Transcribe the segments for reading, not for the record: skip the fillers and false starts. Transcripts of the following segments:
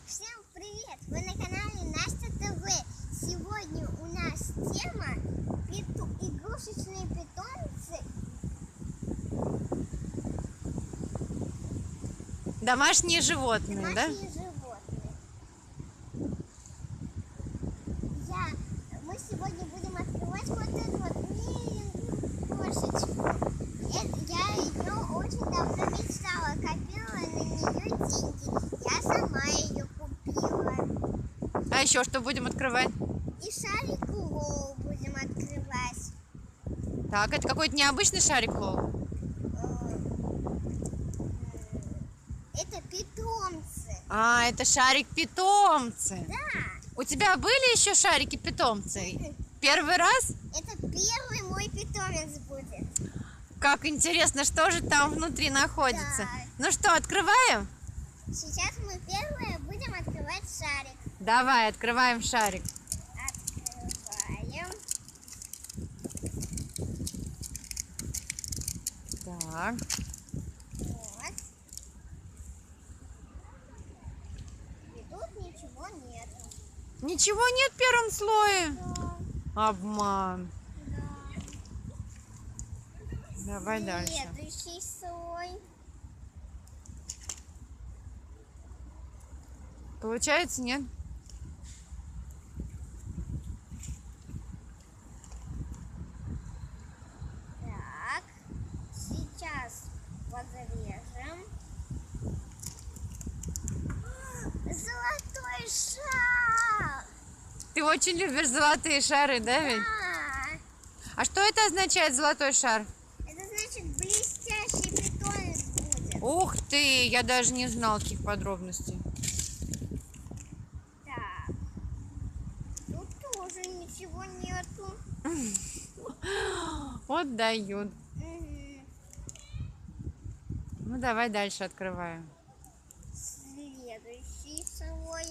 Всем привет! Вы на канале Настя ТВ. Сегодня у нас тема игрушечные питомцы. Домашние животные, Домашние животные. Мы сегодня будем открывать вот эту вот миленькую кошечку. Я ее очень давно мечтала, копила на нее деньги. Я сама ее купила. А еще что будем открывать? И шарик Лоу будем открывать. Так, это какой-то необычный шарик, Лол? Это питомцы. А, это шарик-питомцы. Да. У тебя были еще шарики-питомцы? Первый раз? Это первый мой питомец будет. Как интересно, что же там внутри находится. Да. Ну что, открываем? Сейчас мы первое будем открывать шарик. Давай, открываем шарик. Открываем. Так. Вот. И тут ничего нет. Ничего нет в первом слое? Да, Обман. да. Давай дальше. Следующий слой. Получается, нет? Так, сейчас разрежем. Золотой шар! Ты очень любишь золотые шары, да ведь? Да, А что это означает, золотой шар? это значит блестящий питомец будет. Ух ты, я даже не знал таких подробностей. Так, тут тоже ничего нету. Вот дают. Мгм. Ну давай дальше открываем. Следующий слой.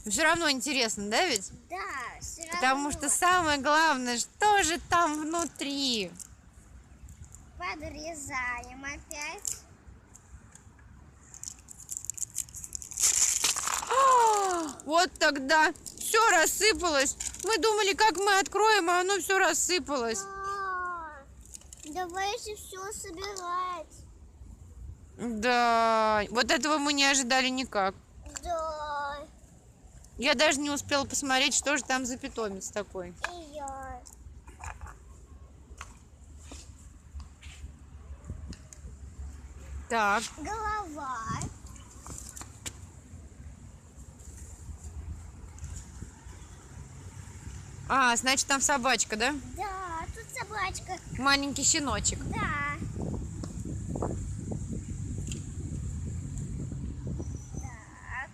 Все равно интересно, да ведь? Да, все Потому что самое главное, что же там внутри? подрезаем опять. Вот тогда все рассыпалось. Мы думали, как мы откроем, а оно все рассыпалось. Давайте все собирать. Да, вот этого мы не ожидали никак. Да, Я даже не успела посмотреть, что же там за питомец такой. и я. Так, Голова. значит там собачка, да? Да, тут собачка. Маленький щеночек. Да. Так.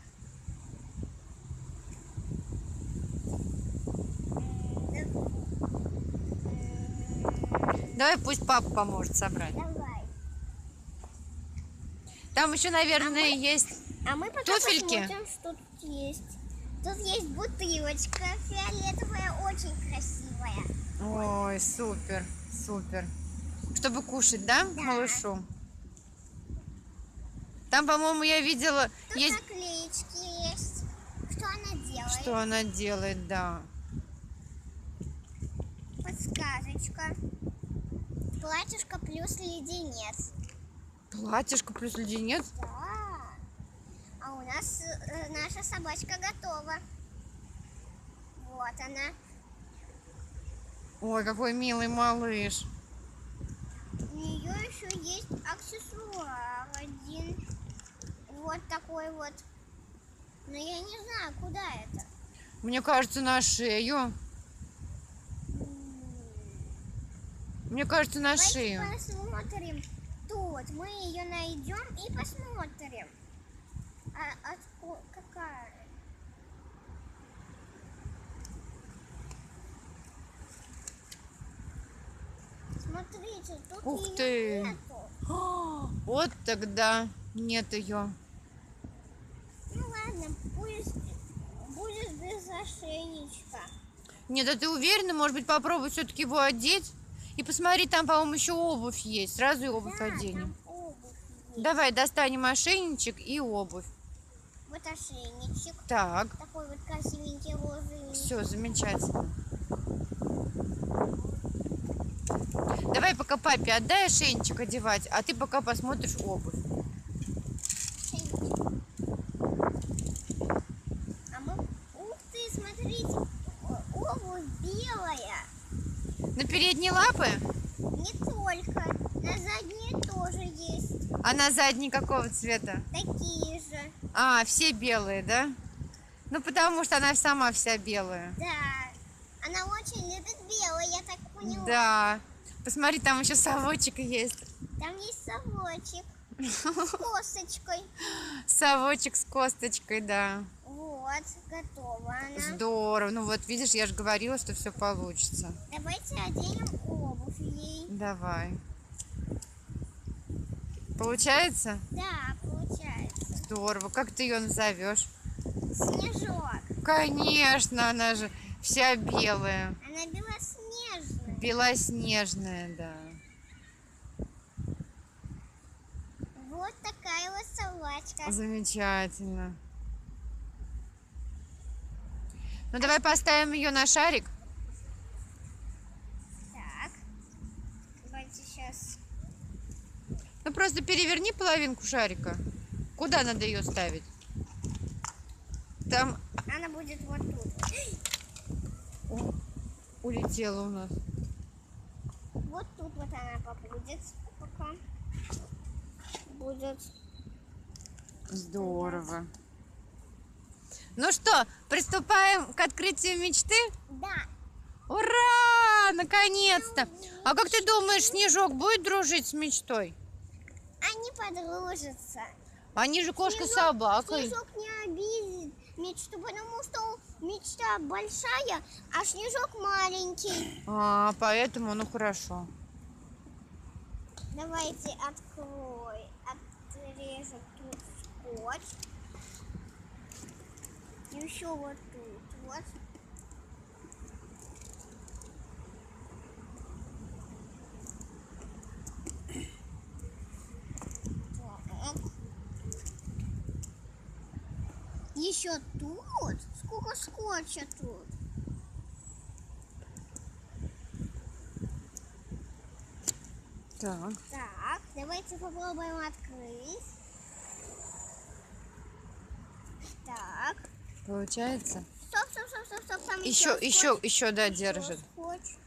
Давай пусть папа поможет собрать. Давай. Там еще, наверное, есть... А мы пока туфельки. посмотрим, что тут есть. Тут есть бутылочка фиолетовая, очень красивая. Ой, супер, супер. Чтобы кушать, да, Да. малышу? Там, по-моему, я видела, Тут есть... наклеечки есть. Что она делает? Что она делает, да. Подсказочка. Платьишко плюс леденец. Платьишко плюс леденец? Да. А у нас наша собачка готова. Вот она. Ой, какой милый малыш. У нее еще есть аксессуар один. Вот такой вот. Но я не знаю, куда это. Мне кажется, на шею. Мне кажется, на Давайте шею. посмотрим. Тут мы ее найдем и посмотрим. Какая? Смотрите, тут Ух ее ты. нету. Вот тогда нет ее. Ну ладно, пусть будет без ошейничка. Нет, а ты уверена? Может быть, попробуй все-таки его одеть? И посмотри, там, по-моему, еще обувь есть. Сразу и обувь Да, оденем. там обувь есть. Давай достанем ошейничек и обувь. Вот ошейничек. Так, Такой вот красивенький розовенький. все, замечательно. Давай пока папе отдай ошейничек одевать, а ты пока посмотришь обувь. Ошейничек. А мы... Ух ты, смотрите, обувь белая. На передние лапы? Не только. На задние тоже есть. А на задние какого цвета? Такие же. А, все белые, да? Ну, потому что она сама вся белая. Да. Она очень любит белое, я так поняла. Да. Посмотри, там еще совочек есть. Там есть совочек с косточкой. Совочек с косточкой, да. Вот, готова она. Здорово. Ну вот, видишь, я же говорила, что все получится. Давайте оденем обувь ей. Давай. Получается? Да, получается. Здорово. Как ты ее назовешь? Снежок. Конечно, она же вся белая. Она белоснежная. Белоснежная, да. Вот такая вот собачка. Замечательно. Ну давай поставим ее на шарик. Так. Давайте сейчас. Ну просто переверни половинку шарика. Куда надо ее ставить? Там Она будет вот тут. улетела у нас. Вот тут вот она побудет пока. Будет. Здорово. Ну что, приступаем к открытию мечты? Да. Ура! Наконец-то! А как ты думаешь, Снежок будет дружить с мечтой? Они подружатся. Они же кошка с Снежок- собакой. Снежок не обидит мечту, потому что мечта большая, а снежок маленький. А, поэтому, ну хорошо. Давайте отрежем тут скотч. Еще вот тут вот. Так. Еще тут? Сколько скотча тут? Так. Так, давайте попробуем открыть. Так. Получается? Стоп. Там Еще, да, Еще держит. скотч.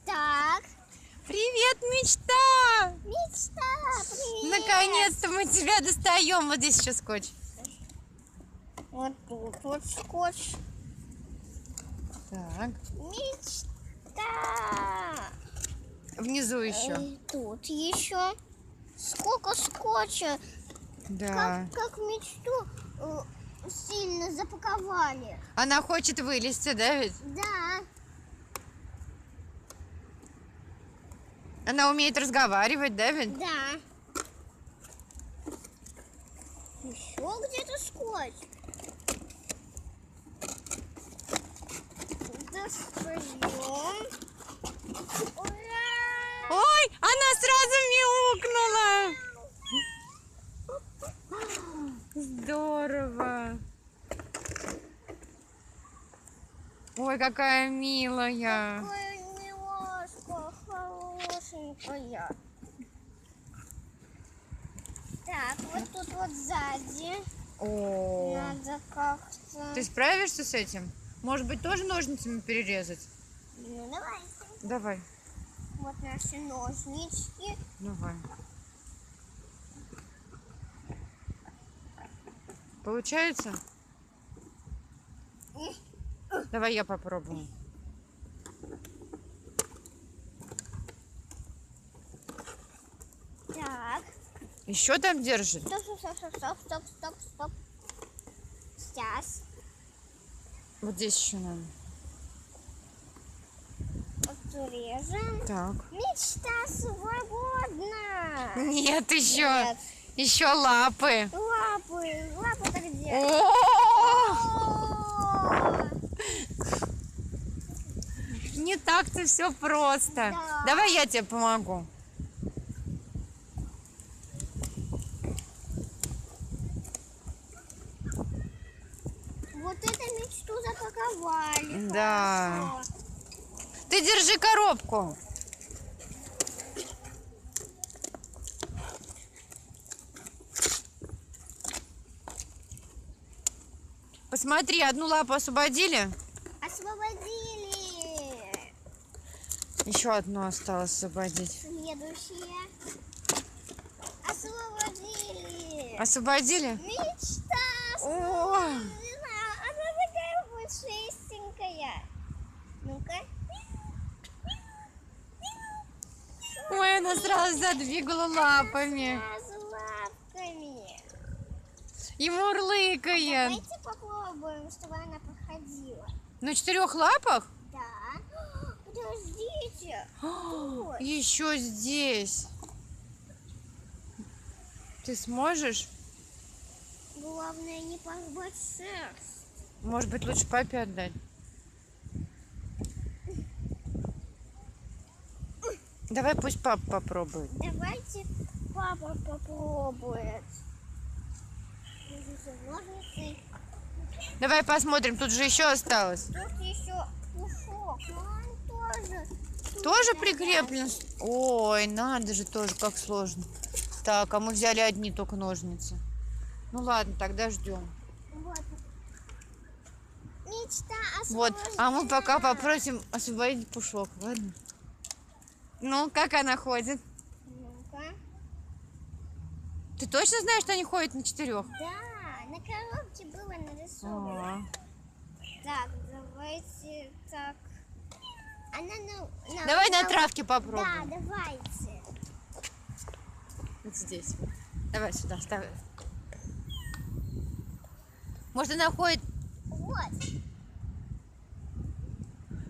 Так. Привет, мечта! Мечта, привет. Наконец-то мы тебя достаем. Вот здесь еще скотч. Вот тут вот скотч. Так. Мечта. Внизу еще. Тут еще. Сколько скотча. Да. Как мечту сильно запаковали. Она хочет вылезти, да ведь? Да. Она умеет разговаривать, да ведь? Да. Еще где-то скотч. Достаем. Ура! Ой, она сразу мяукнула. Здорово. Ой, какая милая. Какая милашка, хорошенькая. Так, вот тут вот сзади. О, Надо как-то. ты справишься с этим? Может быть, тоже ножницами перерезать? Ну, давайте. Давай, Вот наши ножнички. давай. Получается? Давай я попробую. Так. Еще там держит? Стоп. Сейчас. Вот здесь еще надо. Отрежем. Так. Мечта свободна. Нет, еще. Нет. Еще лапы. Лапы. Лапы-то где? О! О! Не так-то все просто. Да. Давай я тебе помогу. тут запаковали. Да. Хорошо. Ты держи коробку. Посмотри, одну лапу освободили. Освободили. Еще одну осталось освободить. Следующее. Освободили. Освободили? Мечта. О! Она такая пушистенькая. Ну-ка. Ой, она сразу задвигала лапами. Сразу лапками. И мурлыкает. Давайте попробуем, чтобы она проходила. На 4 лапах? Да. Подождите. Вот. Еще здесь. Ты сможешь? Главное не порвать шерсть. Может быть, лучше папе отдать? Давай пусть папа попробует. Давайте папа попробует. Ножницы. Давай посмотрим, тут же еще осталось. Тут еще пушок, но он тоже. Тоже прикреплен? Ой, надо же тоже, как сложно. Так, а мы взяли одни только ножницы. Ну ладно, тогда ждем. Вот. Мечта Вот, а мы пока освобождена. попросим освободить пушок, ладно? Ну, как она ходит? Ну-ка. Ты точно знаешь, что они ходят на 4? Да, на коробке было нарисовано. Так, давайте так. Она Давай на травке Да, попробуем. давайте. Вот здесь. Давай сюда, ставь. Может, она ходит, Вот.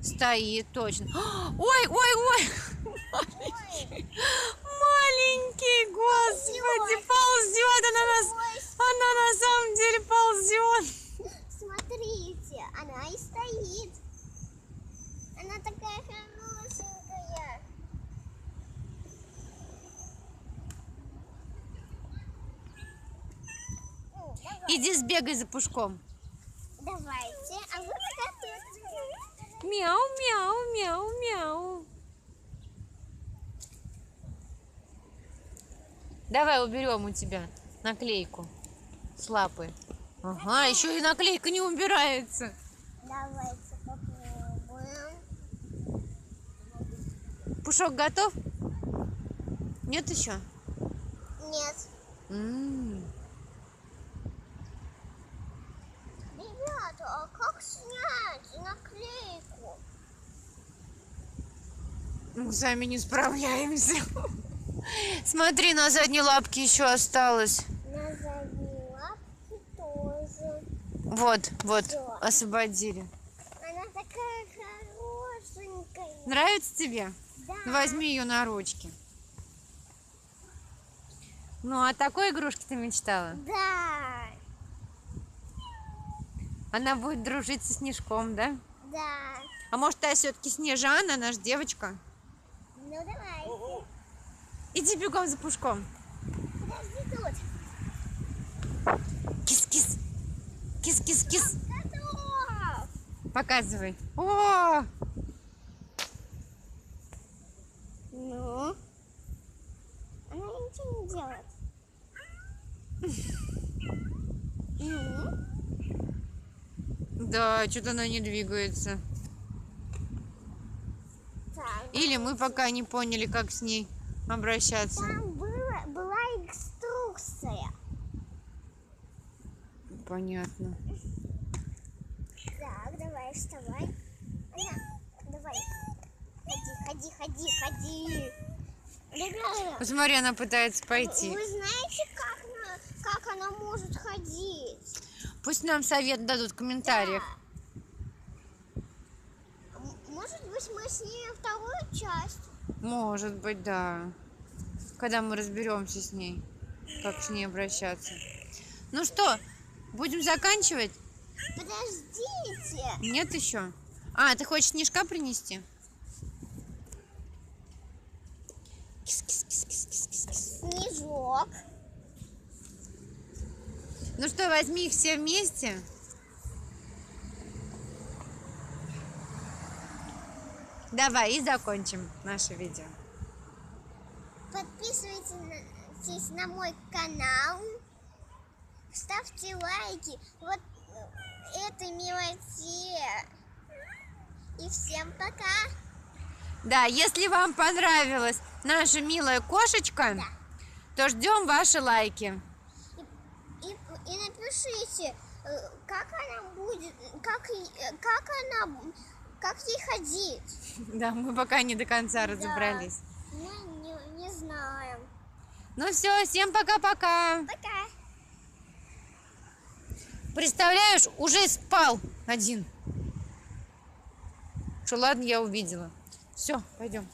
стоит, точно. Ой, ой, ой! Ой, Маленький, господи, ползет она нас. ой, Она на самом деле ползет. смотрите, она и стоит. Она такая хорошенькая. Ну, давай, Иди сбегай за пушком. давайте. А вы приготовьте. Мяу, мяу, мяу, мяу. Давай уберем у тебя наклейку с лапы. Ага, еще и наклейка не убирается. Давайте попробуем. Пушок готов? Нет еще? Нет. Ребята, а как снять наклейку? Мы сами не справляемся. Смотри, на задней лапке еще осталось. На задней лапке тоже. Вот, вот, Всё. освободили. Она такая хорошенькая. Нравится тебе? Да. Возьми ее на ручки. Ну, о такой игрушке ты мечтала? Да. Она будет дружить со Снежком, да? Да. А может, та все-таки Снежана, наша девочка? Ну давай. Иди бегом за пушком. Подожди тут. Кис-кис. Кис-кис-кис. Готов. Показывай. О! Ну. Она ничего не делает. Ну. Да, что-то она не двигается. Так. Или мы пока не поняли, как с ней обращаться. Там была инструкция. Понятно. Так, давай, вставай. Давай. Ходи. Ребята, Посмотри, она пытается пойти. вы знаете, как она может ходить? Пусть нам совет дадут в комментариях. Может быть, мы снимем вторую часть? Может быть, да. Когда мы разберемся с ней, как с ней обращаться. Ну что, будем заканчивать? Подождите. Нет еще? А, ты хочешь Снежка принести? Кис-кис-кис-кис-кис-кис-кис. Снежок. Ну что, возьми их все вместе. Давай и закончим наше видео. Подписывайтесь на мой канал. Ставьте лайки. Вот этой милоте. И всем пока. Да, если вам понравилась наша милая кошечка, Да. то ждем ваши лайки. И напишите, как она будет, как ей ходить. Да, мы пока не до конца разобрались. Мы не знаем. Ну все, всем пока-пока. Пока. Представляешь, уже спал один. Что ладно, я увидела. Все, пойдем.